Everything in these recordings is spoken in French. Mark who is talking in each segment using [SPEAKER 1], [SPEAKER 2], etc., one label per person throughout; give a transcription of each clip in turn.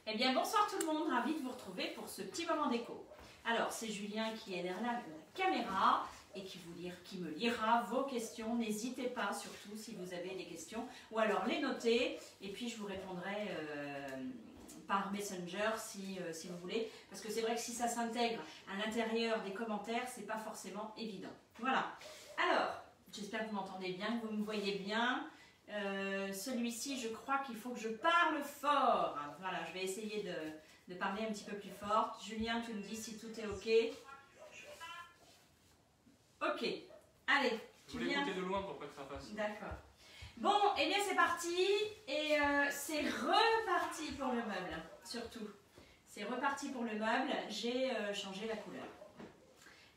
[SPEAKER 1] Eh bien bonsoir tout le monde, ravi de vous retrouver pour ce petit moment déco. Alors c'est Julien qui est derrière la caméra et qui me lira vos questions. N'hésitez pas surtout si vous avez des questions ou alors les noter et puis je vous répondrai par Messenger si vous voulez. Parce que c'est vrai que si ça s'intègre à l'intérieur des commentaires, c'est pas forcément évident. Voilà. Alors, j'espère que vous m'entendez bien, que vous me voyez bien. Celui-ci, je crois qu'il faut que je parle fort. Voilà, je vais essayer de parler un petit peu plus fort. Julien, tu me dis si tout est OK. OK. Allez.
[SPEAKER 2] Je voulais écouter de loin pour pas que ça passe.
[SPEAKER 1] D'accord. Bon, et bien c'est parti. Et c'est reparti pour le meuble, surtout. C'est reparti pour le meuble. J'ai changé la couleur.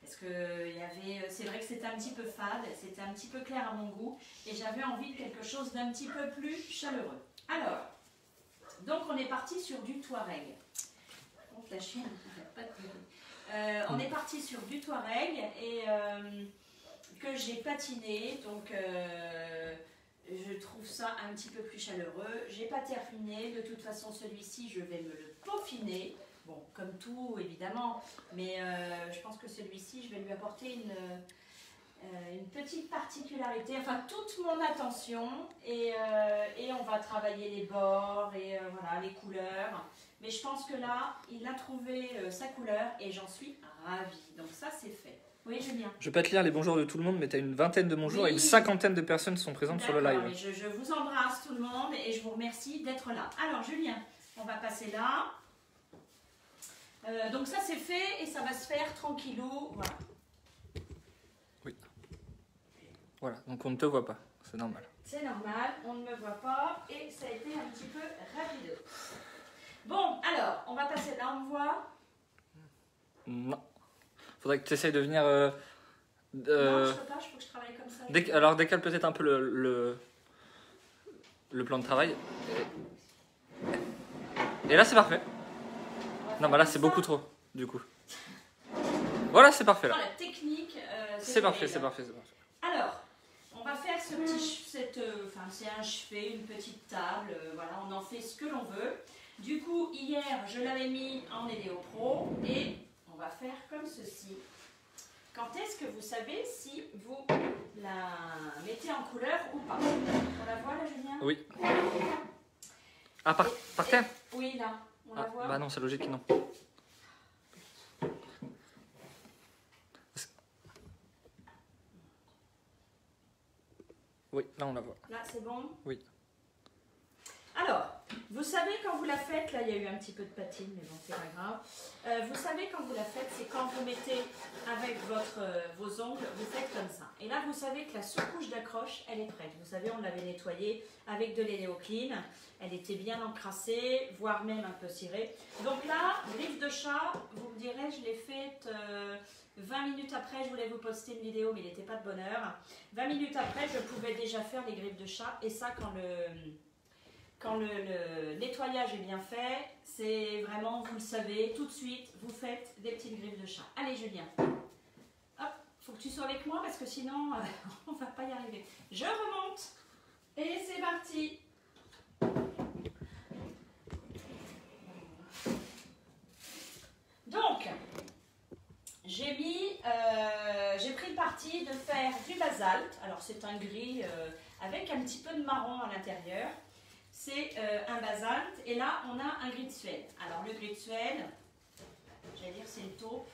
[SPEAKER 1] Parce que c'est vrai que c'était un petit peu fade, c'était un petit peu clair à mon goût et j'avais envie de quelque chose d'un petit peu plus chaleureux. Alors, donc on est parti sur du Touareg. Oh, la chienne, pas de bruit. On est parti sur du Touareg et que j'ai patiné, donc je trouve ça un petit peu plus chaleureux. J'ai pas terminé, de toute façon celui-ci je vais me le peaufiner. Bon, comme tout, évidemment, mais je pense que celui-ci, je vais lui apporter une petite particularité, enfin toute mon attention, et on va travailler les bords, et voilà, les couleurs. Mais je pense que là, il a trouvé sa couleur, et j'en suis ravie. Donc ça, c'est fait. Oui, Julien.
[SPEAKER 3] Je ne vais pas te lire les bonjours de tout le monde, mais tu as une vingtaine de bonjours et une cinquantaine de personnes sont présentes sur le live.
[SPEAKER 1] Je vous embrasse tout le monde, et je vous remercie d'être là. Alors, Julien, on va passer là. Donc ça c'est fait et ça va se faire tranquillou, voilà.
[SPEAKER 3] Oui. Voilà, donc on ne te voit pas, c'est normal.
[SPEAKER 1] C'est normal, on ne me voit pas et ça a été un petit peu rapide. Bon, alors, on va passer là, on me voit?
[SPEAKER 3] Non. Faudrait que tu essayes de venir...
[SPEAKER 1] Non, je peux pas, il faut que je travaille comme ça.
[SPEAKER 3] Alors décale peut-être un peu le plan de travail. Et là c'est parfait. Non, bah là c'est beaucoup trop, du coup. Voilà, c'est parfait là.
[SPEAKER 1] La technique,
[SPEAKER 3] c'est parfait, c'est parfait, c'est parfait.
[SPEAKER 1] Alors, on va faire ce petit, c'est un chevet, une petite table, voilà, on en fait ce que l'on veut. Du coup, hier, je l'avais mis en Edéo Pro et on va faire comme ceci. Quand est-ce que vous savez si vous la mettez en couleur ou pas? On la voit là, Julien?
[SPEAKER 3] Oui. Ah, par terre?
[SPEAKER 1] Oui, là. On la voit?
[SPEAKER 3] Bah non, c'est logique, non. Oui, là on la voit.
[SPEAKER 1] Là, c'est bon?
[SPEAKER 3] Oui.
[SPEAKER 1] Alors, vous savez quand vous la faites, là il y a eu un petit peu de patine, mais bon, c'est pas grave. Vous savez quand vous la faites, c'est quand vous mettez avec vos ongles, vous faites comme ça. Et là, vous savez que la sous-couche d'accroche, elle est prête. Vous savez, on l'avait nettoyée avec de l'Edéo Clean. Elle était bien encrassée, voire même un peu cirée. Donc là, griffe de chat, vous me direz, je l'ai faite 20 minutes après, je voulais vous poster une vidéo, mais il n'était pas de bonne heure. 20 minutes après, je pouvais déjà faire les griffes de chat. Et ça, quand le nettoyage est bien fait, c'est vraiment, vous le savez, tout de suite, vous faites des petites griffes de chat. Allez, Julien. Hop, faut que tu sois avec moi parce que sinon, on va pas y arriver. Je remonte. Et c'est parti. Donc, j'ai pris le parti de faire du basalte. Alors, c'est un gris avec un petit peu de marron à l'intérieur. C'est un basalte et là on a un gris de Suède. Alors le gris de Suède, j'allais dire c'est le taupe,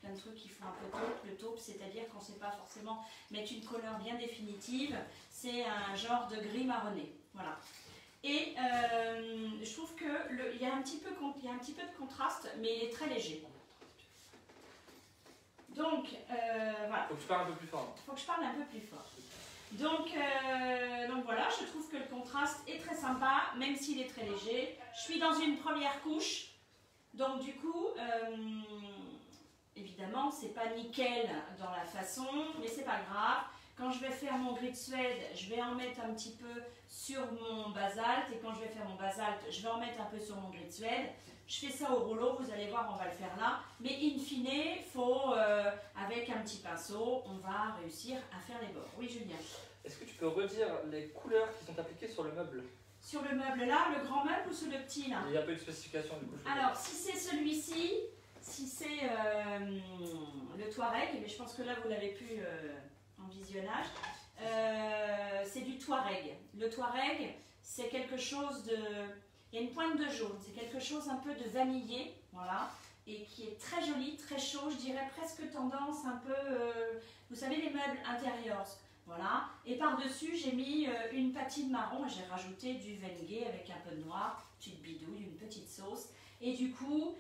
[SPEAKER 1] plein de trucs qui font un peu taupe. Le taupe, c'est-à-dire qu'on ne sait pas forcément mettre une couleur bien définitive, c'est un genre de gris marronné. Voilà. Et je trouve qu'il y a un petit peu de contraste, mais il est très léger. Donc voilà.
[SPEAKER 2] Faut que je parle un peu plus fort.
[SPEAKER 1] Faut que je parle un peu plus fort. Donc voilà, je trouve que le contraste est très sympa, même s'il est très léger. Je suis dans une première couche, donc du coup, évidemment, c'est pas nickel dans la façon, mais c'est pas grave. Quand je vais faire mon gris de Suède, je vais en mettre un petit peu sur mon basalte, et quand je vais faire mon basalte, je vais en mettre un peu sur mon gris de Suède. Je fais ça au rouleau, vous allez voir, on va le faire là. Mais in fine, avec un petit pinceau, on va réussir à faire les bords. Oui, Julien.
[SPEAKER 3] Est-ce que tu peux redire les couleurs qui sont appliquées sur le meuble?
[SPEAKER 1] sur le meuble là, le grand meuble ou sur le petit là?
[SPEAKER 3] Il y a un peu de spécification du coup.
[SPEAKER 1] Alors, si c'est celui-ci, si c'est le Touareg, mais je pense que là vous l'avez plus en visionnage, c'est du Touareg. Le Touareg, c'est quelque chose de... Il y a une pointe de jaune, c'est quelque chose un peu de vanillé, voilà, et qui est très joli, très chaud, je dirais presque tendance un peu, vous savez, les meubles intérieurs, voilà. Et par-dessus, j'ai mis une patine marron, j'ai rajouté du Vengue avec un peu de noir, petite bidouille, une petite sauce, et du coup,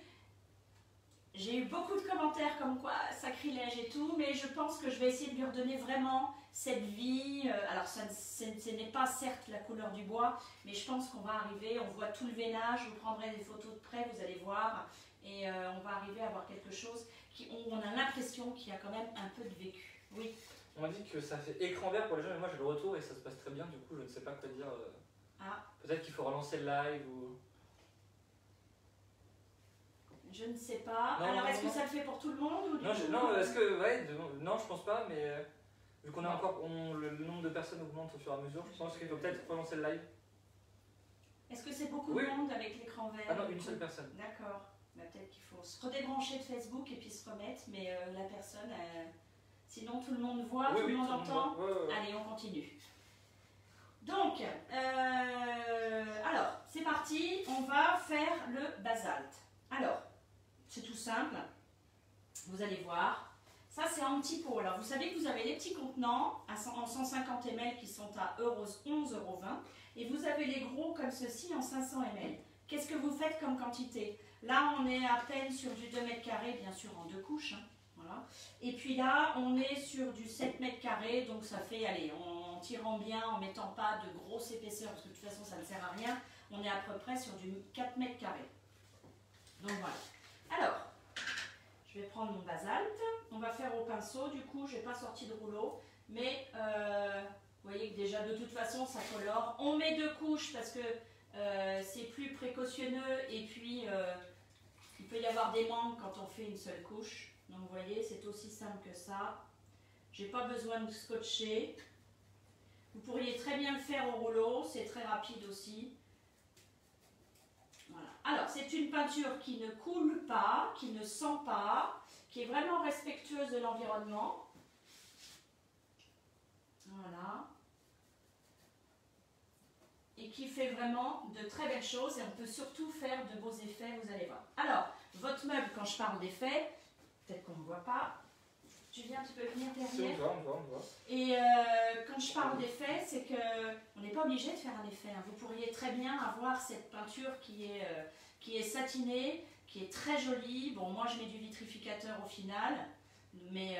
[SPEAKER 1] j'ai eu beaucoup de commentaires comme quoi sacrilège et tout, mais je pense que je vais essayer de lui redonner vraiment cette vie. Alors ce n'est pas certes la couleur du bois, mais je pense qu'on va arriver, on voit tout le veinage, vous prendrez des photos de près, vous allez voir, et on va arriver à avoir quelque chose où on a l'impression qu'il y a quand même un peu de vécu. Oui.
[SPEAKER 3] On m'a dit que ça fait écran vert pour les gens, mais moi j'ai le retour et ça se passe très bien, du coup je ne sais pas quoi dire.
[SPEAKER 1] Ah.
[SPEAKER 3] Peut-être qu'il faut relancer le live ou...
[SPEAKER 1] Je ne sais pas.
[SPEAKER 3] Non,
[SPEAKER 1] alors,
[SPEAKER 3] non,
[SPEAKER 1] est-ce que
[SPEAKER 3] non.
[SPEAKER 1] ça le fait pour tout le monde ou
[SPEAKER 3] Non, est-ce que... Ouais, non, je pense pas, mais vu qu'on a encore... le nombre de personnes augmente au fur et à mesure, je pense qu'il faut peut-être relancer le live.
[SPEAKER 1] Est-ce que c'est beaucoup
[SPEAKER 3] Oui.
[SPEAKER 1] de monde avec l'écran vert?
[SPEAKER 3] Ah non, une seule personne.
[SPEAKER 1] D'accord. Bah, peut-être qu'il faut se redébrancher de Facebook et puis se remettre, mais la personne... Sinon, tout le monde voit,
[SPEAKER 3] Oui,
[SPEAKER 1] tout le monde entend.
[SPEAKER 3] Ouais.
[SPEAKER 1] Allez, on continue. Donc, alors, c'est parti, on va faire le basalte. Alors, c'est tout simple, vous allez voir. Ça, c'est en petits pots. Alors, vous savez que vous avez les petits contenants en 150 ml qui sont à 11,20 €. Et vous avez les gros comme ceci en 500 ml. Qu'est-ce que vous faites comme quantité? Là, on est à peine sur du 2 mètres carrés, bien sûr, en 2 couches. Hein, voilà. Et puis là, on est sur du 7 mètres carrés. Donc, ça fait, allez, en tirant bien, en mettant pas de grosse épaisseur, parce que de toute façon, ça ne sert à rien. On est à peu près sur du 4 mètres carrés. Donc, voilà. Alors, je vais prendre mon basalte. On va faire au pinceau. Du coup, je n'ai pas sorti de rouleau. Mais vous voyez que déjà, de toute façon, ça colore. On met 2 couches parce que c'est plus précautionneux. Et puis, il peut y avoir des manques quand on fait une seule couche. Donc, vous voyez, c'est aussi simple que ça. J'ai pas besoin de scotcher. Vous pourriez très bien le faire au rouleau. C'est très rapide aussi. Voilà. Alors, c'est une peinture qui ne coule pas, qui ne sent pas, qui est vraiment respectueuse de l'environnement. Voilà. Et qui fait vraiment de très belles choses et on peut surtout faire de beaux effets, vous allez voir. Alors, votre meuble, quand je parle d'effets, peut-être qu'on ne me voit pas. Julien, tu peux venir derrière.
[SPEAKER 3] On voit.
[SPEAKER 1] Et quand je parle d'effet, c'est qu'on n'est pas obligé de faire un effet. Hein. Vous pourriez très bien avoir cette peinture qui est satinée, qui est très jolie. Bon, moi je mets du vitrificateur au final, mais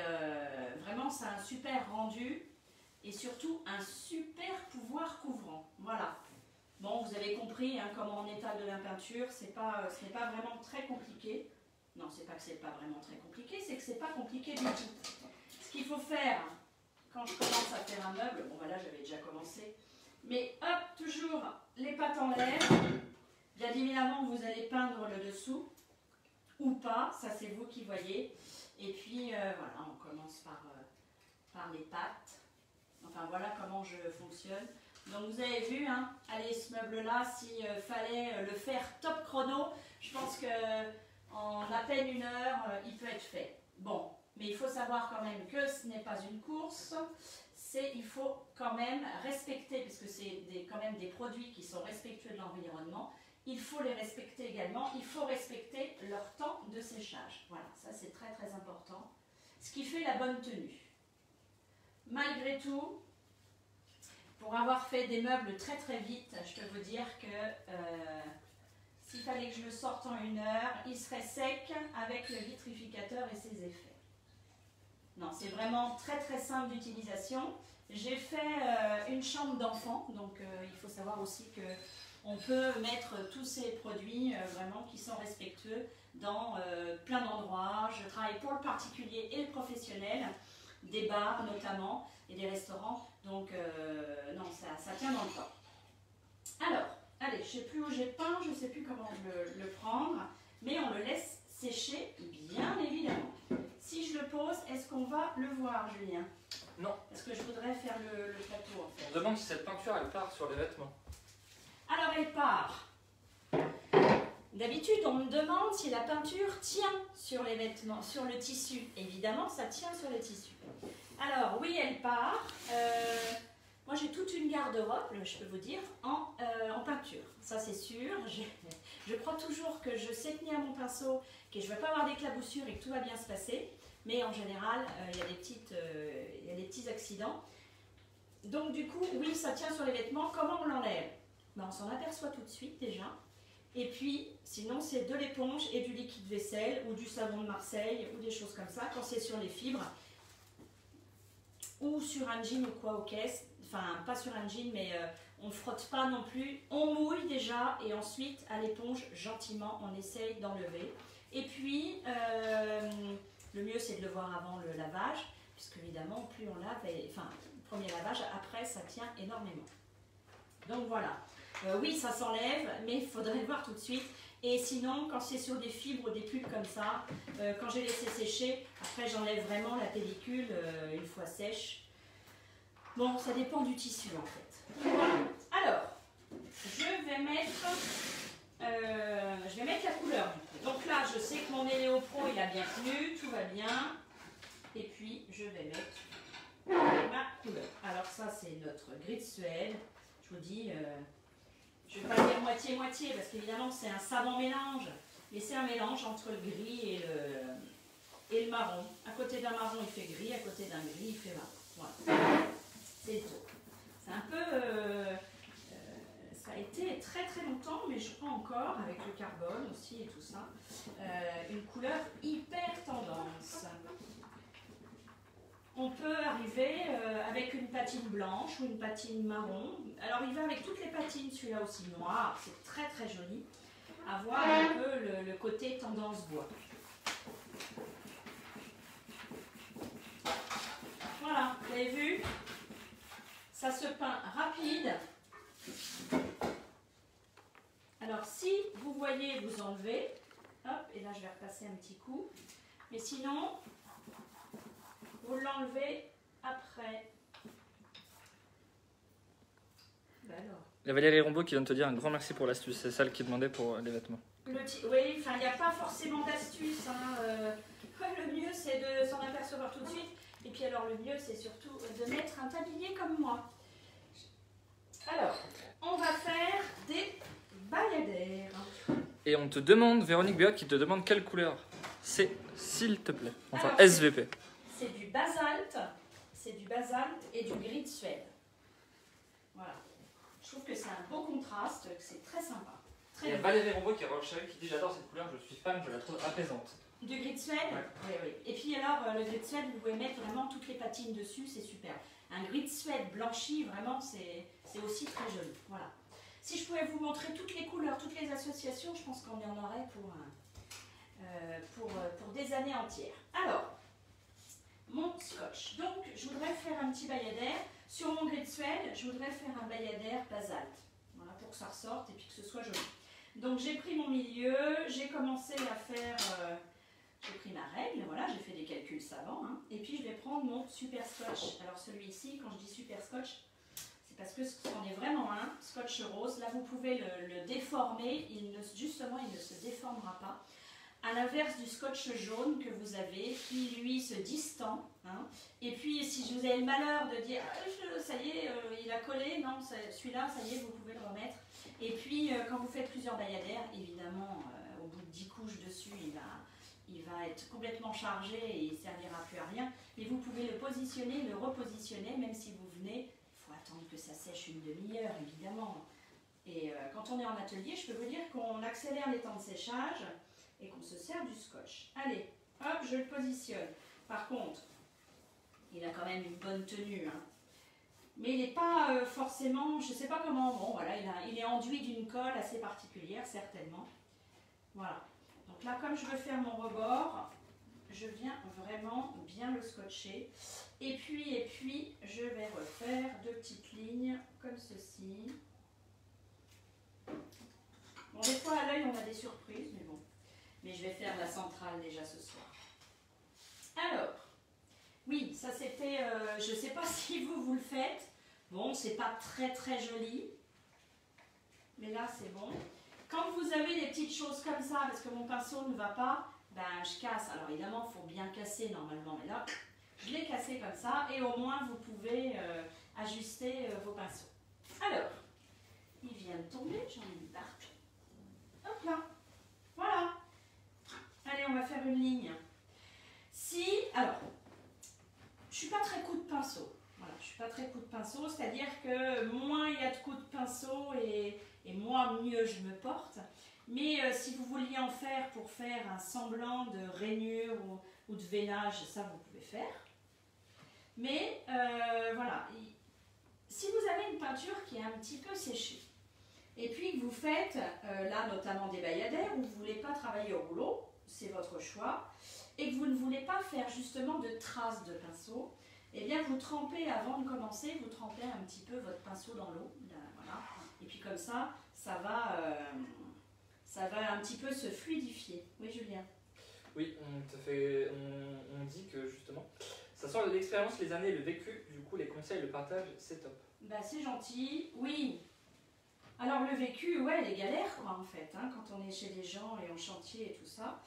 [SPEAKER 1] vraiment c'est un super rendu et surtout un super pouvoir couvrant. Voilà. Bon, vous avez compris hein, comment on étale de la peinture, ce n'est pas vraiment très compliqué. Non, c'est pas que c'est pas vraiment très compliqué, c'est que c'est pas compliqué du tout. Ce qu'il faut faire quand je commence à faire un meuble, bon voilà, j'avais déjà commencé, mais hop, toujours les pattes en l'air. Bien évidemment, vous allez peindre le dessous ou pas, ça c'est vous qui voyez. Et puis voilà, on commence par les pattes. Enfin voilà comment je fonctionne. Donc vous avez vu, hein, allez, ce meuble-là, s'il fallait le faire top chrono, je pense que en à peine 1 heure, il peut être fait. Bon, mais il faut savoir quand même que ce n'est pas une course, il faut quand même respecter, parce que c'est quand même des produits qui sont respectueux de l'environnement, il faut les respecter également, il faut respecter leur temps de séchage. Voilà, ça c'est très très important, ce qui fait la bonne tenue. Malgré tout, pour avoir fait des meubles très très vite, je peux vous dire que s'il fallait que je le sorte en 1 heure, il serait sec avec le vitrificateur et ses effets. Non, c'est vraiment très très simple d'utilisation. J'ai fait une chambre d'enfant, donc il faut savoir aussi qu'on peut mettre tous ces produits vraiment qui sont respectueux dans plein d'endroits. Je travaille pour le particulier et le professionnel, des bars notamment et des restaurants, donc non, ça tient dans le temps. Alors, allez, je ne sais plus où j'ai peint, je ne sais plus comment le prendre, mais on le laisse sécher, bien évidemment. Si je le pose, est-ce qu'on va le voir, Julien?
[SPEAKER 3] Non.
[SPEAKER 1] Parce que je voudrais faire le plateau, en fait.
[SPEAKER 3] On demande si cette peinture, elle part sur les vêtements.
[SPEAKER 1] Alors, part. D'habitude, on me demande si la peinture tient sur les vêtements, sur le tissu. Évidemment, ça tient sur le tissu. Alors, oui, elle part. Moi, j'ai toute une garde-robe, je peux vous dire, en peinture. Ça, c'est sûr. Je crois toujours que je sais tenir mon pinceau, que je ne vais pas avoir d'éclaboussures et que tout va bien se passer. Mais en général, il y a des petits accidents. Donc, du coup, oui, ça tient sur les vêtements. Comment on l'enlève? Ben, on s'en aperçoit tout de suite déjà. Et puis, sinon, c'est de l'éponge et du liquide vaisselle ou du savon de Marseille ou des choses comme ça. Quand c'est sur les fibres ou sur un jean ou quoi aux caisses. Enfin, pas sur un jean, mais on ne frotte pas non plus. On mouille déjà et ensuite, à l'éponge, gentiment, on essaye d'enlever. Et puis, le mieux, c'est de le voir avant le lavage, puisque évidemment, plus on lave, enfin, le premier lavage, après, ça tient énormément. Donc voilà. Oui, ça s'enlève, mais il faudrait le voir tout de suite. Et sinon, quand c'est sur des fibres ou des pulls comme ça, quand j'ai laissé sécher, après j'enlève vraiment la pellicule une fois sèche. Bon, ça dépend du tissu en fait. Voilà. Alors, je vais mettre la couleur. Donc là, je sais que mon Eleopro, il a bien tenu, tout va bien. Et puis, je vais mettre ma couleur. Alors ça, c'est notre gris de Suède. Je vous dis... je ne vais pas dire moitié-moitié parce qu'évidemment c'est un savant mélange, mais c'est un mélange entre le gris et le marron. À côté d'un marron il fait gris, à côté d'un gris il fait marron. Voilà, c'est tout. C'est un peu... ça a été très très longtemps, mais je crois encore, avec le carbone aussi et tout ça, une couleur hyper tendance. On peut arriver avec une patine blanche ou une patine marron. Alors il va avec toutes les patines, celui-là aussi noir, c'est très très joli. À voir un peu le côté tendance bois. Voilà, vous avez vu? Ça se peint rapide. Alors si vous voyez, vous enlevez. Hop, et là je vais repasser un petit coup. Mais sinon... vous l'enlevez après. Ben alors.
[SPEAKER 3] Il y a Valérie Rombaud qui vient de te dire un grand merci pour l'astuce. C'est celle qui demandait pour les vêtements.
[SPEAKER 1] Oui, enfin, il n'y a pas forcément d'astuce. Hein. Le mieux, c'est de s'en apercevoir tout de suite. Et puis alors, le mieux, c'est surtout de mettre un tablier comme moi. Alors, on va faire des bayadères.
[SPEAKER 3] Et on te demande, Véronique Béot, qui te demande quelle couleur c'est, s'il te plaît. Enfin,
[SPEAKER 1] alors,
[SPEAKER 3] SVP.
[SPEAKER 1] C'est du basalte et du gris de Suède. Voilà. Je trouve que c'est un beau contraste, que c'est très sympa. Très
[SPEAKER 3] Il y a
[SPEAKER 1] beau.
[SPEAKER 3] Valérie Rombaud qui dit j'adore cette couleur, je suis fan, je la trouve apaisante.
[SPEAKER 1] Du gris de Suède?
[SPEAKER 3] Ouais.
[SPEAKER 1] Oui, oui. Et puis alors, le gris de Suède, vous pouvez mettre vraiment toutes les patines dessus, c'est super. Un gris de Suède blanchi, vraiment, c'est aussi très joli. Voilà. Si je pouvais vous montrer toutes les couleurs, toutes les associations, je pense qu'on y en aurait pour des années entières. Alors, mon scotch. Donc, je voudrais faire un petit bayadère. Sur mon gris de Suède, je voudrais faire un bayadère basalte. Voilà, pour que ça ressorte et puis que ce soit joli. Donc, j'ai pris mon milieu, j'ai commencé à faire... j'ai pris ma règle, voilà, j'ai fait des calculs savants. Hein, et puis, je vais prendre mon super scotch. Alors, celui-ci, quand je dis super scotch, c'est parce que c'en est vraiment un, scotch rose. Là, vous pouvez le déformer. Justement, il ne se déformera pas. À l'inverse du scotch jaune que vous avez, qui lui se distend. Hein. Et puis si vous avez le malheur de dire ça y est, il a collé, non, celui-là, ça y est, vous pouvez le remettre. Et puis quand vous faites plusieurs bayadères, évidemment, au bout de 10 couches dessus, il va être complètement chargé et il ne servira plus à rien. Mais vous pouvez le positionner, le repositionner, même si vous venez, il faut attendre que ça sèche une demi-heure, évidemment. Et quand on est en atelier, je peux vous dire qu'on accélère les temps de séchage et qu'on se sert du scotch. Allez, hop, je le positionne. Par contre, il a quand même une bonne tenue. Hein. Mais il n'est pas forcément, je ne sais pas comment, bon voilà, il est enduit d'une colle assez particulière, certainement. Voilà. Donc là, comme je veux faire mon rebord, je viens vraiment bien le scotcher. Et puis, je vais refaire 2 petites lignes comme ceci. Bon, des fois, à l'œil, on a des surprises, mais bon. Mais je vais faire la centrale déjà ce soir. Alors, oui, ça c'était, je ne sais pas si vous le faites. Bon, c'est pas très très joli. mais là c'est bon. Quand vous avez des petites choses comme ça, parce que mon pinceau ne va pas, ben je casse. Alors évidemment, il faut bien casser normalement, mais là, je l'ai cassé comme ça, et au moins vous pouvez ajuster vos pinceaux. Alors, il vient de tomber, j'en ai mis partout. Hop là, voilà. Allez, on va faire une ligne. Si, alors, je suis pas très coup de pinceau. Voilà, je suis pas très coup de pinceau, c'est-à-dire que moins il y a de coups de pinceau et moi mieux je me porte. Mais si vous vouliez en faire pour faire un semblant de rainure ou de veinage, ça vous pouvez faire. Mais voilà, si vous avez une peinture qui est un petit peu séchée, et puis que vous faites, là notamment des bayadères, où vous ne voulez pas travailler au rouleau, c'est votre choix, et que vous ne voulez pas faire justement de traces de pinceau, eh bien vous trempez, avant de commencer, vous trempez un petit peu votre pinceau dans l'eau, voilà, et puis comme ça, ça va un petit peu se fluidifier. Oui Julien?
[SPEAKER 3] Oui, on dit que justement, ça sent l'expérience, les années, le vécu, du coup les conseils, le partage, c'est top.
[SPEAKER 1] Bah c'est gentil, oui. Alors le vécu, ouais, les galères quoi en fait, hein, quand on est chez les gens et en chantier et tout ça,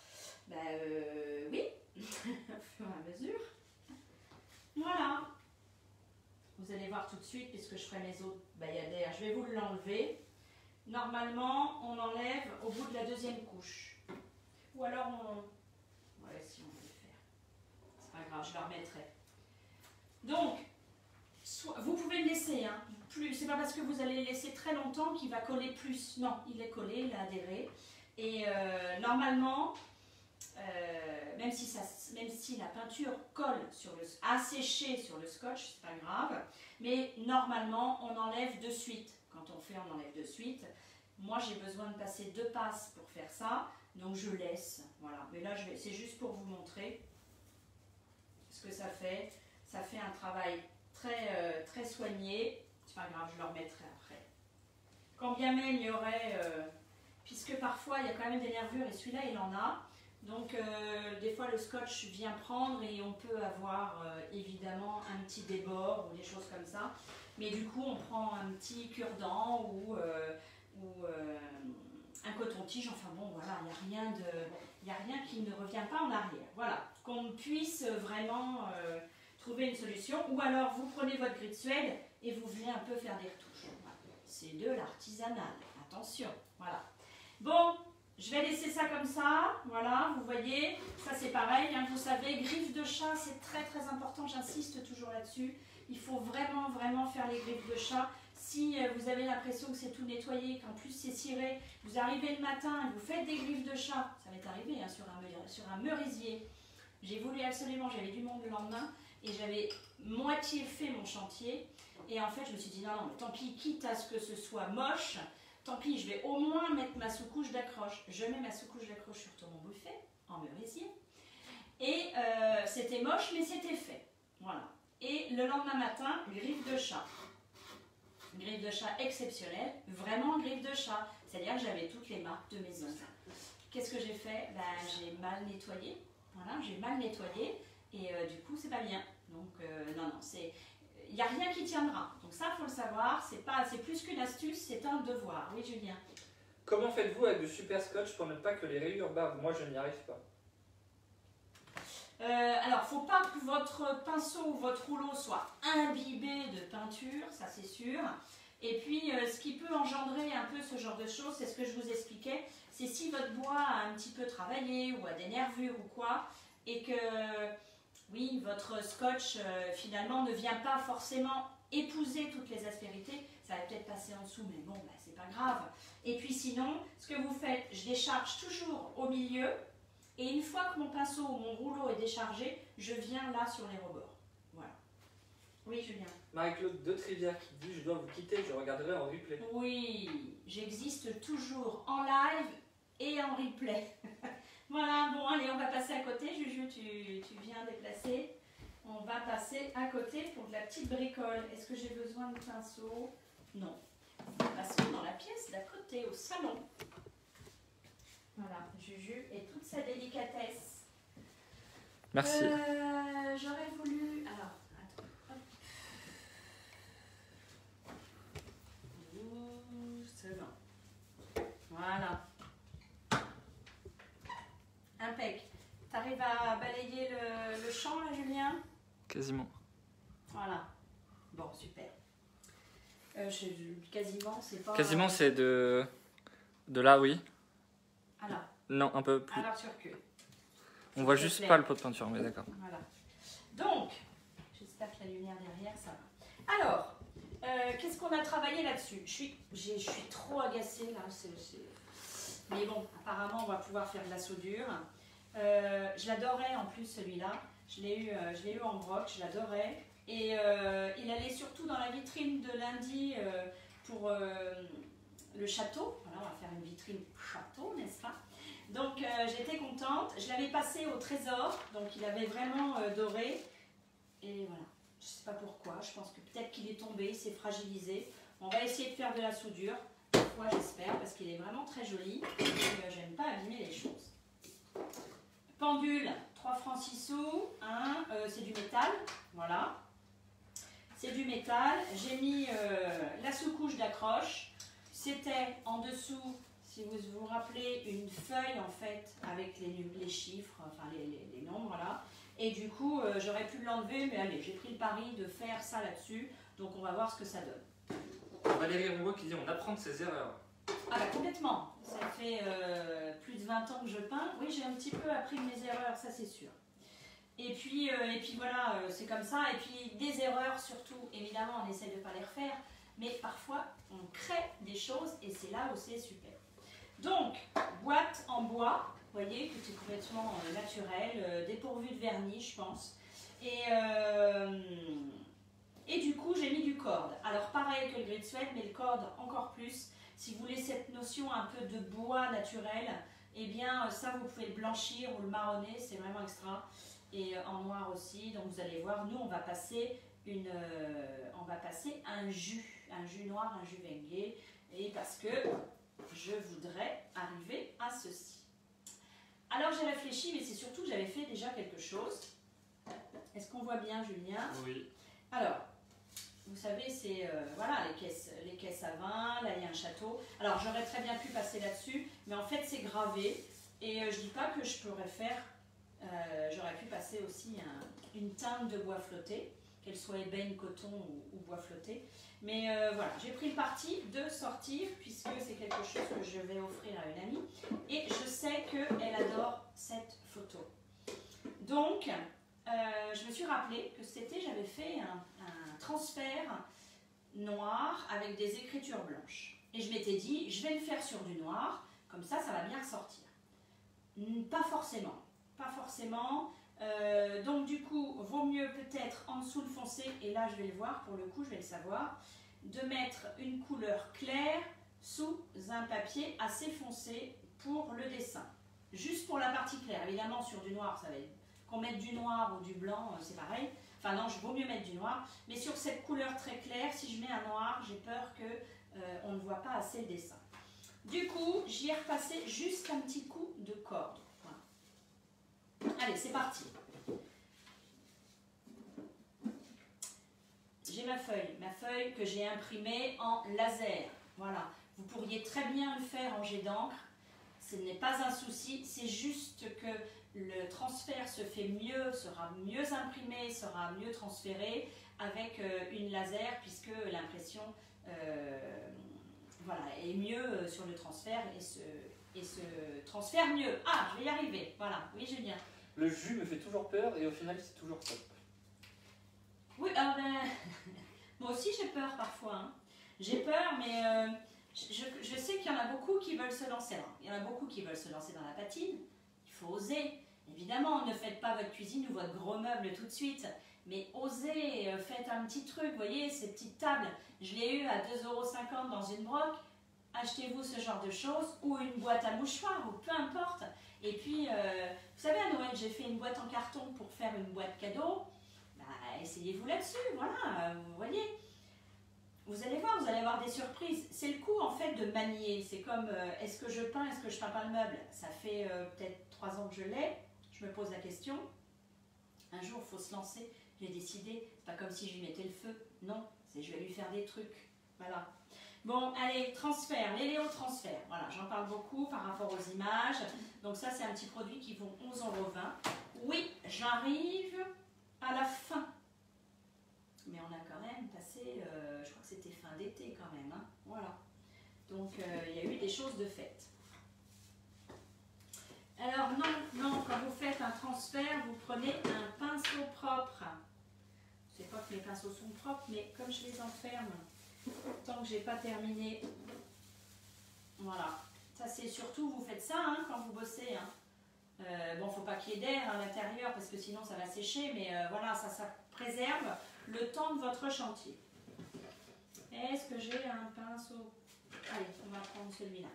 [SPEAKER 1] bah oui, au fur et à mesure. Voilà. Vous allez voir tout de suite, puisque je ferai mes autres bayadères, je vais vous l'enlever. Normalement, on enlève au bout de la deuxième couche. Ou alors on... Ouais, si on veut le faire. C'est pas grave, je la remettrai. Donc, vous pouvez le laisser, hein. C'est pas parce que vous allez le laisser très longtemps qu'il va coller plus. Non, il est collé, il est adhéré. Et normalement, même si la peinture colle a séché sur le scotch, c'est pas grave. Mais normalement, on enlève de suite. Quand on fait, on enlève de suite. Moi, j'ai besoin de passer 2 passes pour faire ça. Donc, je laisse. Voilà. Mais là, c'est juste pour vous montrer ce que ça fait. Ça fait un travail très, très soigné. C'est pas grave, je le remettrai après. Quand bien même il y aurait, puisque parfois il y a quand même des nervures et celui-là il en a, donc des fois le scotch vient prendre et on peut avoir évidemment un petit débord ou des choses comme ça, mais du coup on prend un petit cure-dent ou un coton-tige, enfin bon voilà, il n'y a rien qui ne revient pas en arrière, voilà, qu'on puisse vraiment trouver une solution, ou alors vous prenez votre gris de Suède et vous venez un peu faire des retouches. Voilà. C'est de l'artisanal, attention, voilà. Bon, je vais laisser ça comme ça, voilà, vous voyez, ça c'est pareil, hein, vous savez, griffe de chat, c'est très très important, j'insiste toujours là-dessus. Il faut vraiment vraiment faire les griffes de chat. Si vous avez l'impression que c'est tout nettoyé, qu'en plus c'est ciré, vous arrivez le matin et vous faites des griffes de chat, ça m'est arrivé hein, sur un merisier. J'ai voulu absolument, j'avais du monde le lendemain, et j'avais moitié fait mon chantier, et en fait je me suis dit non, mais tant pis, quitte à ce que ce soit moche, tant pis, je vais au moins mettre ma sous-couche d'accroche. Je mets ma sous-couche d'accroche sur mon buffet, en merisier, et c'était moche, mais c'était fait, voilà. Et le lendemain matin, griffe de chat. Griffe de chat exceptionnelle, vraiment griffe de chat, c'est-à-dire que j'avais toutes les marques de maison. Qu'est-ce que j'ai fait? J'ai mal nettoyé, voilà, j'ai mal nettoyé, et du coup c'est pas bien. Donc non, il n'y a rien qui tiendra. Donc ça faut le savoir, c'est plus qu'une astuce, c'est un devoir. Oui Julien?
[SPEAKER 3] Comment faites-vous avec du super scotch pour ne pas que les rayures bavent? Moi je n'y arrive pas.
[SPEAKER 1] Alors faut pas que votre pinceau ou votre rouleau soit imbibé de peinture, ça c'est sûr. Et puis ce qui peut engendrer un peu ce genre de choses, c'est ce que je vous expliquais, c'est si votre bois a un petit peu travaillé ou a des nervures ou quoi, et que oui, votre scotch finalement ne vient pas forcément épouser toutes les aspérités, ça va peut-être passer en dessous, mais bon, c'est pas grave. Et puis sinon, ce que vous faites, je décharge toujours au milieu, et une fois que mon pinceau ou mon rouleau est déchargé, je viens là sur les rebords. Voilà. Oui, Julien?
[SPEAKER 3] Marie-Claude de Trivière qui dit « Je dois vous quitter, je regarderai en replay ».
[SPEAKER 1] Oui, j'existe toujours en live et en replay. Voilà, bon, allez, on va passer à côté. Juju, tu viens déplacer. On va passer à côté pour de la petite bricole. Est-ce que j'ai besoin de pinceau? Non. Passons dans la pièce d'à côté, au salon. Voilà, Juju et toute sa délicatesse.
[SPEAKER 3] Merci.
[SPEAKER 1] J'aurais voulu... Alors, attends. Hop. Doucement.
[SPEAKER 3] quasiment.
[SPEAKER 1] Voilà. Bon, super. Quasiment, c'est pas...
[SPEAKER 3] Quasiment, c'est de là, oui.
[SPEAKER 1] Alors,
[SPEAKER 3] Non, un peu plus.
[SPEAKER 1] alors sur que.
[SPEAKER 3] On voit juste pas le pot de peinture, mais d'accord.
[SPEAKER 1] Voilà. Donc, j'espère que la lumière derrière, ça va. Alors, qu'est-ce qu'on a travaillé là-dessus? Je suis trop agacée là. Mais bon, apparemment, on va pouvoir faire de la soudure. Je l'adorais en plus celui-là. Je l'ai eu en broc, je l'adorais. Et il allait surtout dans la vitrine de lundi pour le château. Voilà, on va faire une vitrine château, n'est-ce pas? Donc j'étais contente. Je l'avais passé au trésor, donc il avait vraiment doré. Et voilà, je ne sais pas pourquoi. Je pense que peut-être qu'il est tombé, il s'est fragilisé. On va essayer de faire de la soudure. Moi, j'espère, parce qu'il est vraiment très joli. Et j'aime pas abîmer les choses. Pendule, 3 francs 6 sous. C'est du métal. Voilà. C'est du métal. J'ai mis la sous-couche d'accroche. C'était en dessous, si vous vous rappelez, une feuille en fait avec les chiffres, enfin les nombres là. Et du coup, j'aurais pu l'enlever, mais allez, j'ai pris le pari de faire ça là-dessus. Donc on va voir ce que ça donne.
[SPEAKER 3] Valérie Roubaud qui dit on apprend de ses erreurs.
[SPEAKER 1] Ah bah complètement. Ça fait plus de 20 ans que je peins. Oui, j'ai un petit peu appris de mes erreurs, ça c'est sûr. Et puis voilà, c'est comme ça. Et puis des erreurs surtout, évidemment, on essaie de ne pas les refaire. Mais parfois, on crée des choses et c'est là où c'est super. Donc, boîte en bois, vous voyez, tout est complètement naturel, dépourvu de vernis, je pense. Et du coup, j'ai mis du corde. Alors, pareil que le gris de Suède, mais le corde encore plus. Si vous voulez cette notion un peu de bois naturel, eh bien, ça, vous pouvez le blanchir ou le marronner, c'est vraiment extra. Et en noir aussi, donc vous allez voir, nous, on va passer un jus noir, un jus Wenge, et parce que je voudrais arriver à ceci. Alors, j'ai réfléchi, mais c'est surtout que j'avais fait déjà quelque chose. Est-ce qu'on voit bien, Julien?
[SPEAKER 3] Oui.
[SPEAKER 1] Alors, vous savez, c'est voilà, les caisses à vin, là il y a un château. Alors j'aurais très bien pu passer là-dessus, mais en fait c'est gravé. Et je dis pas que je pourrais faire, j'aurais pu passer aussi une teinte de bois flotté, qu'elle soit ébène, coton ou bois flotté. Mais voilà, j'ai pris le parti de sortir, puisque c'est quelque chose que je vais offrir à une amie. Et je sais qu'elle adore cette photo. Donc, je me suis rappelé que cet été, j'avais fait un transfert noir avec des écritures blanches. Et je m'étais dit, je vais le faire sur du noir, comme ça, ça va bien ressortir. Pas forcément. Pas forcément. Donc du coup, vaut mieux peut-être en dessous le foncé, et là je vais le voir, pour le coup je vais le savoir, de mettre une couleur claire sous un papier assez foncé pour le dessin. Juste pour la partie claire. Évidemment, sur du noir, ça va être... Qu'on mette du noir ou du blanc, c'est pareil. Enfin non, il vaut mieux mettre du noir. Mais sur cette couleur très claire, si je mets un noir, j'ai peur qu'on ne voit pas assez le dessin. Du coup, j'y ai repassé juste un petit coup de corde. Voilà. Allez, c'est parti. J'ai ma feuille que j'ai imprimée en laser. Voilà. Vous pourriez très bien le faire en jet d'encre. Ce n'est pas un souci, c'est juste que le transfert se fait mieux, sera mieux imprimé, sera mieux transféré avec une laser, puisque l'impression voilà, est mieux sur le transfert et se transfère mieux. Ah, je vais y arriver. Voilà, oui Julien.
[SPEAKER 3] Le jus me fait toujours peur et au final c'est toujours top.
[SPEAKER 1] Oui, moi aussi j'ai peur parfois. Hein. J'ai peur, mais je sais qu'il y en a beaucoup qui veulent se lancer. Il y en a beaucoup qui veulent se lancer dans la patine. Il faut oser. Évidemment, ne faites pas votre cuisine ou votre gros meuble tout de suite. Mais osez, faites un petit truc. Vous voyez, ces petites tables, je l'ai eu à 2,50 € dans une broc. Achetez-vous ce genre de choses, ou une boîte à mouchoirs, ou peu importe. Et puis, vous savez, à Noël, j'ai fait une boîte en carton pour faire une boîte cadeau. Bah, essayez-vous là-dessus, voilà, vous voyez. Vous allez voir, vous allez avoir des surprises. C'est le coup, en fait, de manier. C'est comme, est-ce que je peins, est-ce que je peins pas le meuble? Ça fait peut-être 3 ans que je l'ai. Je me pose la question. Un jour, il faut se lancer. J'ai décidé, c'est pas comme si je lui mettais le feu. Non, c'est je vais lui faire des trucs. Voilà. Bon, allez, transfert, les Léo transfert. Voilà, j'en parle beaucoup par rapport aux images. Donc ça, c'est un petit produit qui vaut 11,20 €. Oui, j'arrive à la fin mais on a quand même passé, je crois que c'était fin d'été quand même, hein, voilà. Donc il y a eu des choses de faites. Alors non, quand vous faites un transfert, vous prenez un pinceau propre. Je ne sais pas que mes pinceaux sont propres, mais comme je les enferme, tant que j'ai pas terminé, voilà. Ça c'est surtout, vous faites ça hein, quand vous bossez. Hein. Bon, faut pas qu'il y ait d'air à l'intérieur parce que sinon ça va sécher, mais voilà, ça préserve le temps de votre chantier. Est-ce que j'ai un pinceau? Allez, on va prendre celui-là.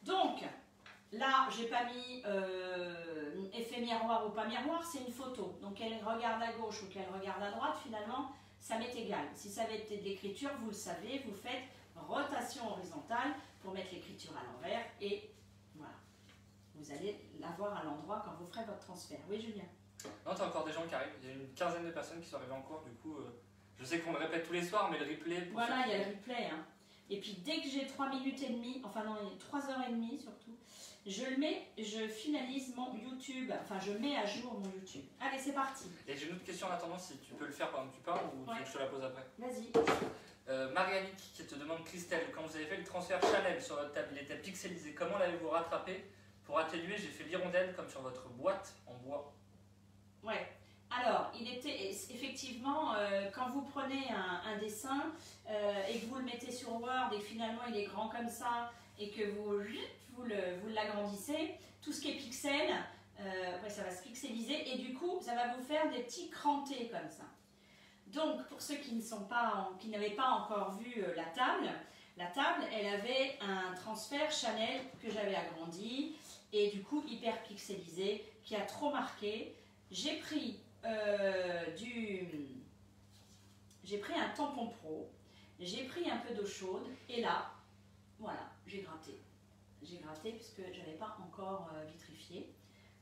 [SPEAKER 1] Donc, là, j'ai pas mis effet miroir ou pas miroir, c'est une photo. Donc, qu'elle regarde à gauche ou qu'elle regarde à droite, finalement, ça m'est égal. Si ça va être de l'écriture, vous le savez, vous faites rotation horizontale pour mettre l'écriture à l'envers et voilà. Vous allez l'avoir à l'endroit quand vous ferez votre transfert. Oui, Julien?
[SPEAKER 3] Non, t'as encore des gens qui arrivent. Il y a une quinzaine de personnes qui sont arrivées en cours. Du coup, je sais qu'on le répète tous les soirs, mais le replay...
[SPEAKER 1] Voilà, il y a le replay. Hein. Et puis, dès que j'ai 3 minutes et demie, enfin non, 3h30 surtout, je le mets, je finalise mon YouTube. Enfin, je mets à jour mon YouTube. Allez, c'est parti.
[SPEAKER 3] Et j'ai une autre question en attendant, si tu peux le faire pendant que tu parles ou tu veux que je te la pose après.
[SPEAKER 1] Vas-y.
[SPEAKER 3] Marianique qui te demande, Christelle, quand vous avez fait le transfert Chanel sur votre table, il était pixelisé, comment l'avez-vous rattrapé? Pour atténuer, j'ai fait l'hirondelle comme sur votre boîte en bois. Ouais.
[SPEAKER 1] Alors, il était effectivement, quand vous prenez un dessin et que vous le mettez sur Word et que finalement il est grand comme ça et que vous l'agrandissez, tout ce qui est pixel, ouais, ça va se pixeliser et du coup, ça va vous faire des petits crantés comme ça. Donc, pour ceux qui n'avaient pas encore vu la table, elle avait un transfert Chanel que j'avais agrandi et du coup hyper pixelisé, qui a trop marqué. J'ai pris un tampon pro, j'ai pris un peu d'eau chaude et là, voilà, j'ai gratté. J'ai gratté puisque je n'avais pas encore vitrifié.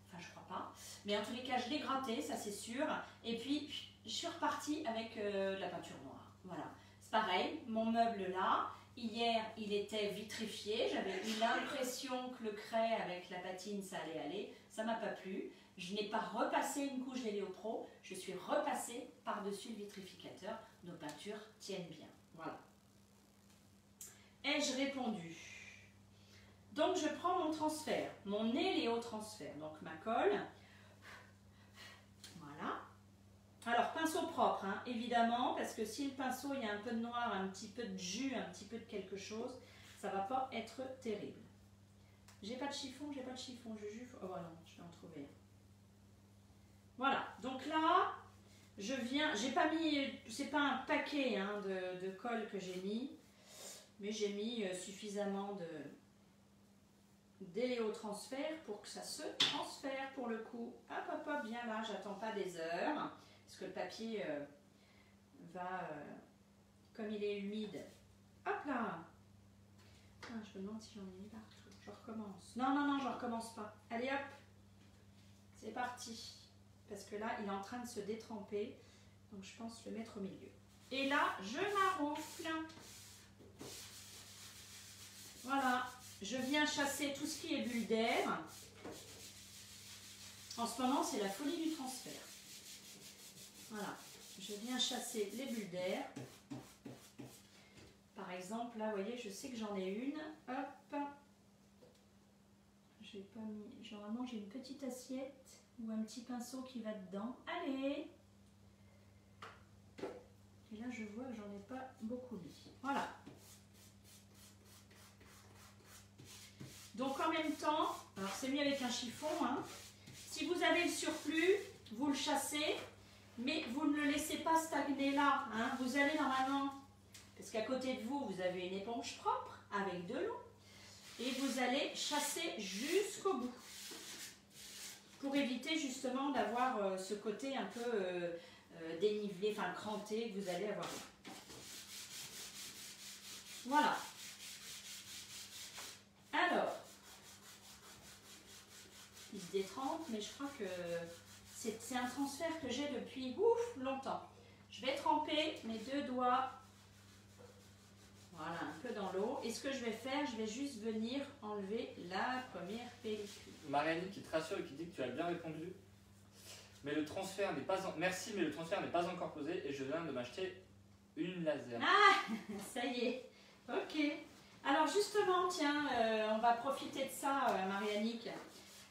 [SPEAKER 1] Enfin, je crois pas. Mais en tous les cas, je l'ai gratté, ça c'est sûr. Et puis, je suis repartie avec de la peinture noire. Voilà. C'est pareil, mon meuble là, hier, il était vitrifié. J'avais eu l'impression que le craie avec la patine, ça allait aller. Ça m'a pas plu. Je n'ai pas repassé une couche d'Héliopro. Je suis repassée par-dessus le vitrificateur. Nos peintures tiennent bien. Voilà. Ai-je répondu? Donc, je prends mon transfert, mon héliоtransfert. Donc, ma colle. Voilà. Alors, pinceau propre, hein, évidemment, parce que si le pinceau, il y a un peu de noir, un petit peu de jus, un petit peu de quelque chose, ça ne va pas être terrible. J'ai pas de chiffon, je juge. Oh non, je vais en trouver un. Voilà, donc là, je viens, j'ai pas mis, c'est pas un paquet hein, de colle que j'ai mis, mais j'ai mis suffisamment d'héliоtransfert pour que ça se transfère pour le coup. Hop, hop, hop, bien là, j'attends pas des heures, parce que le papier va, comme il est humide, hop là. Ah, je me demande si j'en ai mis partout. Je recommence. Non, non, non, je recommence pas. Allez hop, c'est parti. Parce que là, il est en train de se détremper, donc je pense le mettre au milieu. Et là, je maroufle. Voilà. Je viens chasser tout ce qui est bulle d'air. En ce moment, c'est la folie du transfert. Voilà. Je viens chasser les bulles d'air. Par exemple, là, vous voyez, je sais que j'en ai une. Hop. J'ai pas mis... Généralement, j'ai une petite assiette ou un petit pinceau qui va dedans. Allez! Et là, je vois que j'en ai pas beaucoup mis. Voilà. Donc en même temps, alors c'est mieux avec un chiffon, hein. Si vous avez le surplus, vous le chassez, mais vous ne le laissez pas stagner là. Hein. Vous allez normalement, parce qu'à côté de vous, vous avez une éponge propre avec de l'eau, et vous allez chasser jusqu'au bout, pour éviter justement d'avoir ce côté un peu dénivelé, enfin cranté que vous allez avoir là. Voilà. Alors, il se détrempe, mais je crois que c'est un transfert que j'ai depuis longtemps. Je vais tremper mes deux doigts, voilà, un peu dans l'eau. Et ce que je vais faire, je vais juste venir enlever la première pellicule.
[SPEAKER 3] Marianne qui te rassure et qui dit que tu as bien répondu. Mais le transfert n'est pas merci, mais le transfert n'est pas encore posé et je viens de m'acheter une laser.
[SPEAKER 1] Ah, ça y est. Ok. Alors justement, tiens, on va profiter de ça, Marie-Annick.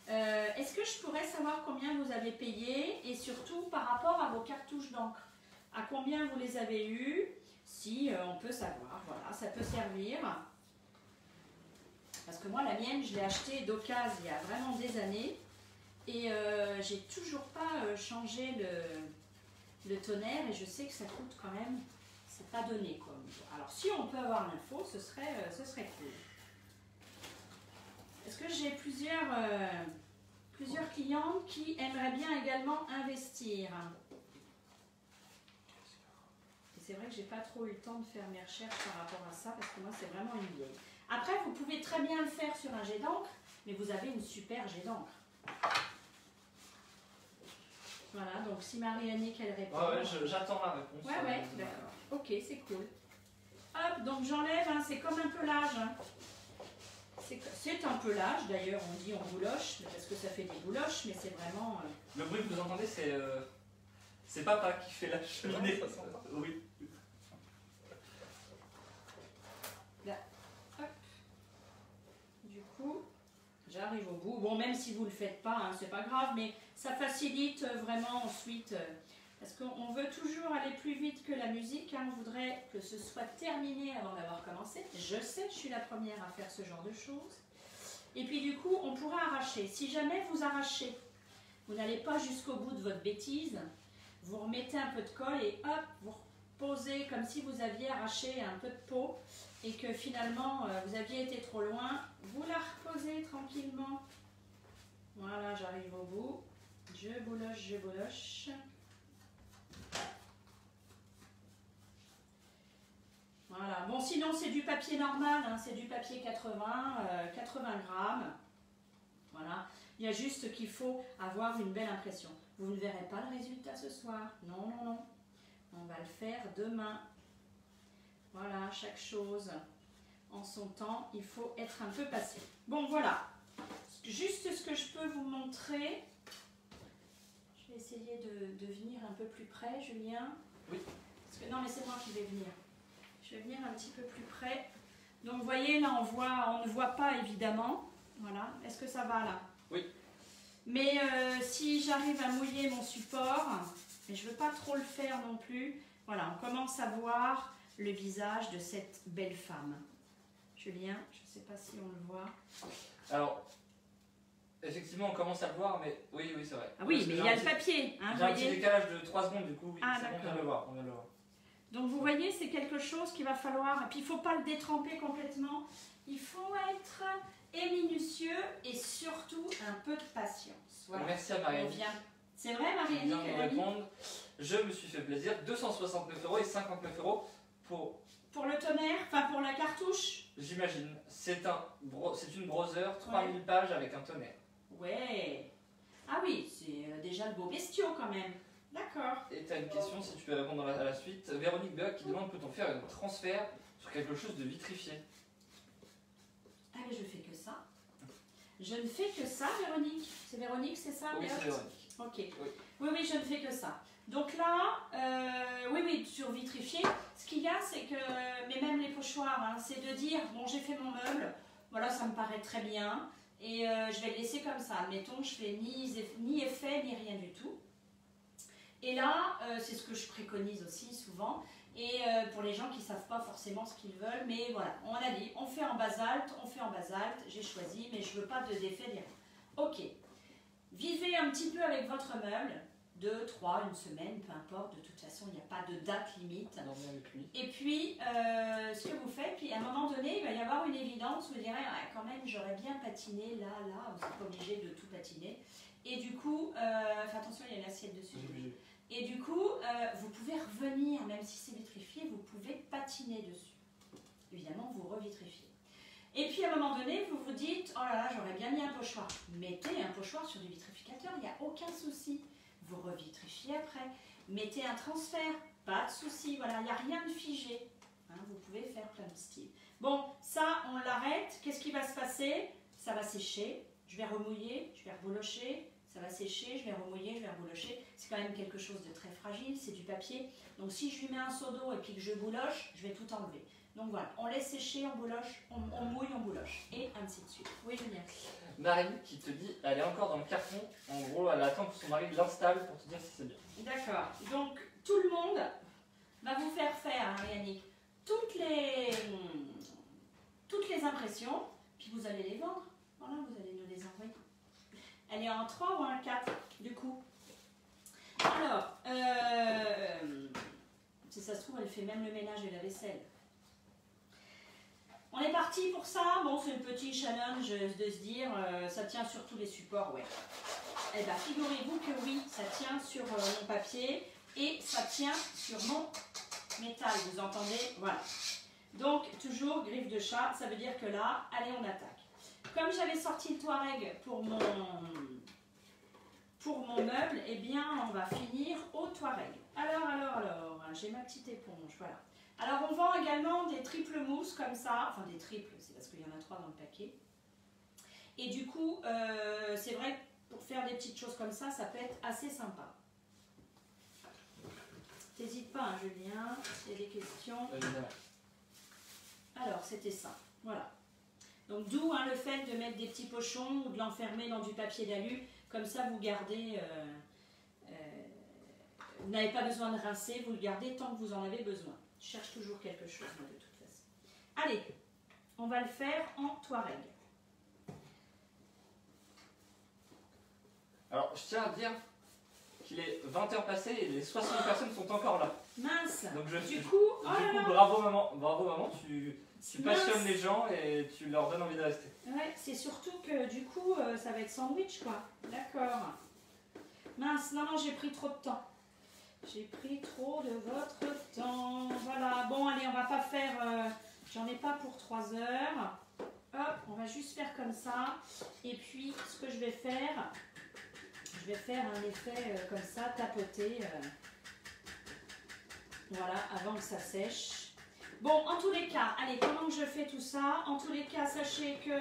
[SPEAKER 1] Est-ce que je pourrais savoir combien vous avez payé et surtout par rapport à vos cartouches d'encre? À combien vous les avez eues? Si on peut savoir, voilà, ça peut servir. Parce que moi, la mienne, je l'ai achetée d'occasion il y a vraiment des années. Et j'ai toujours pas changé le tonnerre et je sais que ça coûte quand même, c'est pas donné quoi. Alors si on peut avoir l'info, ce serait cool. Est-ce que j'ai plusieurs clients qui aimeraient bien également investir? Et c'est vrai que j'ai pas trop eu le temps de faire mes recherches par rapport à ça parce que moi c'est vraiment une vieille. Après vous pouvez très bien le faire sur un jet d'encre, mais vous avez une super jet d'encre. Voilà, donc si Marie-Annick elle répond.
[SPEAKER 3] Ouais, j'attends la réponse.
[SPEAKER 1] Ouais, d'accord. Ok, c'est cool. Hop, donc j'enlève, hein, c'est comme un pelage. Hein. C'est un pelage, d'ailleurs on dit on bouloche, parce que ça fait des bouloches, mais c'est vraiment...
[SPEAKER 3] Le bruit que vous entendez, c'est papa qui fait la cheminée. Oui.
[SPEAKER 1] Là, hop. Du coup, j'arrive au bout. Bon, même si vous ne le faites pas, hein, c'est pas grave, mais ça facilite vraiment ensuite... Parce qu'on veut toujours aller plus vite que la musique, hein. On voudrait que ce soit terminé avant d'avoir commencé. Je sais, je suis la première à faire ce genre de choses. Et puis du coup, on pourra arracher. Si jamais vous arrachez, vous n'allez pas jusqu'au bout de votre bêtise, vous remettez un peu de colle et hop, vous reposez comme si vous aviez arraché un peu de peau et que finalement vous aviez été trop loin. Vous la reposez tranquillement. Voilà, j'arrive au bout. Je bouloche, je bouloche. Voilà, bon sinon c'est du papier normal, hein, c'est du papier 80 grammes. Voilà, il y a juste qu'il faut avoir une belle impression. Vous ne verrez pas le résultat ce soir, non, non, non. On va le faire demain. Voilà, chaque chose en son temps, il faut être un peu patient. Bon voilà, juste ce que je peux vous montrer. Je vais essayer de venir un peu plus près, Julien.
[SPEAKER 3] Oui.
[SPEAKER 1] Parce que, non mais c'est moi qui vais venir. Je vais venir un petit peu plus près. Donc vous voyez là on ne voit pas évidemment. Voilà. Est-ce que ça va là?
[SPEAKER 3] Oui.
[SPEAKER 1] Mais si j'arrive à mouiller mon support, mais je ne veux pas trop le faire non plus. Voilà, on commence à voir le visage de cette belle femme. Julien, je ne sais pas si on le voit.
[SPEAKER 3] Alors, effectivement on commence à le voir, mais oui, c'est vrai.
[SPEAKER 1] Ah oui, mais il y a le papier. Hein,
[SPEAKER 3] j'ai un petit décalage de 3 secondes du coup, oui,
[SPEAKER 1] ah,
[SPEAKER 3] c'est bon, on vient de le voir. On vient de le voir.
[SPEAKER 1] Donc vous voyez, c'est quelque chose qu'il va falloir, et puis il ne faut pas le détremper complètement, il faut être minutieux et surtout un peu de patience. Voilà.
[SPEAKER 3] Merci à Marie-Annick.
[SPEAKER 1] C'est vrai Marie-Annick?
[SPEAKER 3] Je viens de répondre. Je me suis fait plaisir, 269 € et 59 € pour
[SPEAKER 1] le tonnerre, enfin pour la cartouche.
[SPEAKER 3] J'imagine, c'est une browser, 3000 pages avec un tonnerre.
[SPEAKER 1] Ouais. Ah oui, c'est déjà le beau bestiau quand même. D'accord.
[SPEAKER 3] Et tu as une question, si tu peux répondre à la suite. Véronique Beck qui demande, peut-on faire un transfert sur quelque chose de vitrifié?
[SPEAKER 1] Ah mais je fais que ça. Je ne fais que ça, Véronique. C'est Véronique, c'est ça?
[SPEAKER 3] Oui, c'est Véronique.
[SPEAKER 1] Ok. Oui, je ne fais que ça. Donc là, oui, sur vitrifié, ce qu'il y a, c'est que, mais même les pochoirs, hein, c'est de dire, bon, j'ai fait mon meuble, voilà, ça me paraît très bien, et je vais le laisser comme ça. Admettons, je fais ni effet, ni rien du tout. Et là, c'est ce que je préconise aussi souvent, et pour les gens qui ne savent pas forcément ce qu'ils veulent, mais voilà, on a dit, on fait en basalte, j'ai choisi, mais je ne veux pas de défait, ni rien. Ok, vivez un petit peu avec votre meuble, 2, 3, une semaine, peu importe, de toute façon, il n'y a pas de date limite. Et puis, ce que vous faites, puis à un moment donné, il va y avoir une évidence où vous direz, ah, quand même, j'aurais bien patiné là, vous n'êtes pas obligé de tout patiner. Et du coup, attention, il y a une assiette dessus. Et du coup, vous pouvez revenir, même si c'est vitrifié, vous pouvez patiner dessus. Évidemment, vous revitrifiez. Et puis à un moment donné, vous vous dites, oh là là, j'aurais bien mis un pochoir. Mettez un pochoir sur du vitrificateur, il n'y a aucun souci. Vous revitrifiez après. Mettez un transfert, pas de souci. Voilà, il n'y a rien de figé. Hein, vous pouvez faire plein de styles. Bon, ça, on l'arrête. Qu'est-ce qui va se passer? Ça va sécher. Je vais remouiller, je vais reboulocher. Ça Ça va sécher, je vais remouiller, je vais reboulocher. C'est quand même quelque chose de très fragile, c'est du papier. Donc si je lui mets un seau d'eau et puis que je bouloche, je vais tout enlever. Donc voilà, on laisse sécher, on bouloche, on mouille, on bouloche. Et ainsi de suite. Oui, Julien.
[SPEAKER 3] Marie qui te dit, elle est encore dans le carton. En gros, elle attend que son mari l'installe pour te dire si c'est bien.
[SPEAKER 1] D'accord. Donc tout le monde va vous faire faire, Yannick, toutes les impressions, puis vous allez les vendre. Voilà, vous allez nous les envoyer. Elle est en 3 ou en 4 du coup. Alors, si ça se trouve, elle fait même le ménage et la vaisselle. On est parti pour ça. Bon, c'est le petit challenge de se dire, ça tient sur tous les supports, ouais. Eh bien, figurez-vous que oui, ça tient sur mon papier et ça tient sur mon métal, vous entendez? Voilà. Donc, toujours griffe de chat, ça veut dire que là, allez, on attaque. Comme j'avais sorti le Touareg pour mon meuble, eh bien, on va finir au Touareg. Alors, j'ai ma petite éponge, voilà. Alors, on vend également des triples mousses comme ça, enfin des triples, c'est parce qu'il y en a 3 dans le paquet. Et du coup, c'est vrai que pour faire des petites choses comme ça, ça peut être assez sympa. T'hésites pas, hein, Julien, s'il y a des questions. Alors, c'était ça, voilà. Donc, d'où le fait de mettre des petits pochons ou de l'enfermer dans du papier d'alu. Comme ça, vous gardez... vous n'avez pas besoin de rincer, vous le gardez tant que vous en avez besoin. Je cherche toujours quelque chose, moi, de toute façon. Allez, on va le faire en Touareg.
[SPEAKER 3] Alors, je tiens à dire qu'il est 20h passées et les 60 personnes sont encore là.
[SPEAKER 1] Mince.
[SPEAKER 3] Donc
[SPEAKER 1] du coup,
[SPEAKER 3] bravo maman, tu passionnes les gens et tu leur donnes envie de rester.
[SPEAKER 1] Ouais, c'est surtout que du coup, ça va être sandwich, quoi. D'accord. Mince, non, j'ai pris trop de temps. J'ai pris trop de votre temps. Voilà, bon, allez, on va pas faire... j'en ai pas pour 3 heures. Hop, on va juste faire comme ça. Et puis, ce que je vais faire un effet comme ça, tapoter. Voilà, avant que ça sèche. Bon, en tous les cas, allez, comment je fais tout ça? En tous les cas, sachez que...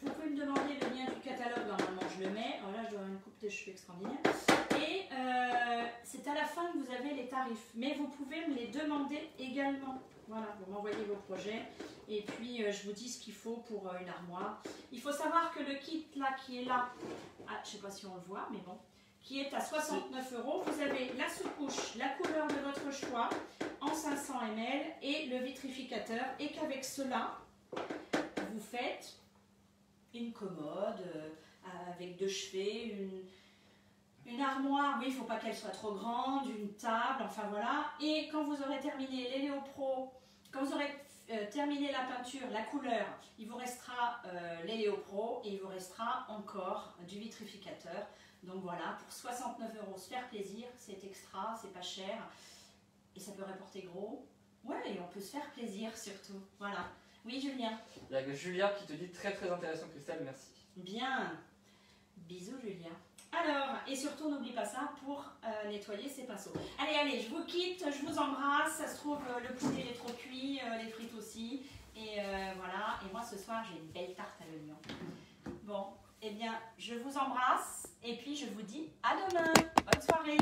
[SPEAKER 1] vous pouvez me demander le lien du catalogue, normalement je le mets. Alors là, je dois avoir une coupe de cheveux extraordinaire. Et c'est à la fin que vous avez les tarifs. Mais vous pouvez me les demander également. Voilà, vous m'envoyez vos projets. Et puis, je vous dis ce qu'il faut pour une armoire. Il faut savoir que le kit là, qui est là, je ne sais pas si on le voit, mais bon, qui est à 69 €. Vous avez la sous-couche, la couleur de votre choix, en 500 ml et le vitrificateur. Et qu'avec cela, vous faites une commode avec 2 chevets, une armoire, oui, il ne faut pas qu'elle soit trop grande, une table, enfin voilà. Et quand vous aurez terminé les Léopro, quand vous aurez terminé la peinture, la couleur, il vous restera les Léopro et il vous restera encore du vitrificateur. Donc voilà, pour 69 €, se faire plaisir, c'est extra, c'est pas cher et ça peut rapporter gros. Ouais, et on peut se faire plaisir surtout. Voilà. Oui, Julien.
[SPEAKER 3] Il y a Julia qui te dit très intéressant, Christelle, merci.
[SPEAKER 1] Bien. Bisous, Julien. Alors, et surtout, n'oublie pas ça pour nettoyer ses pinceaux. Allez, je vous quitte, je vous embrasse. Ça se trouve, le poulet il est trop cuit, les frites aussi. Et voilà, et moi ce soir, j'ai une belle tarte à l'oignon. Bon, eh bien, je vous embrasse et puis je vous dis à demain. Bonne soirée.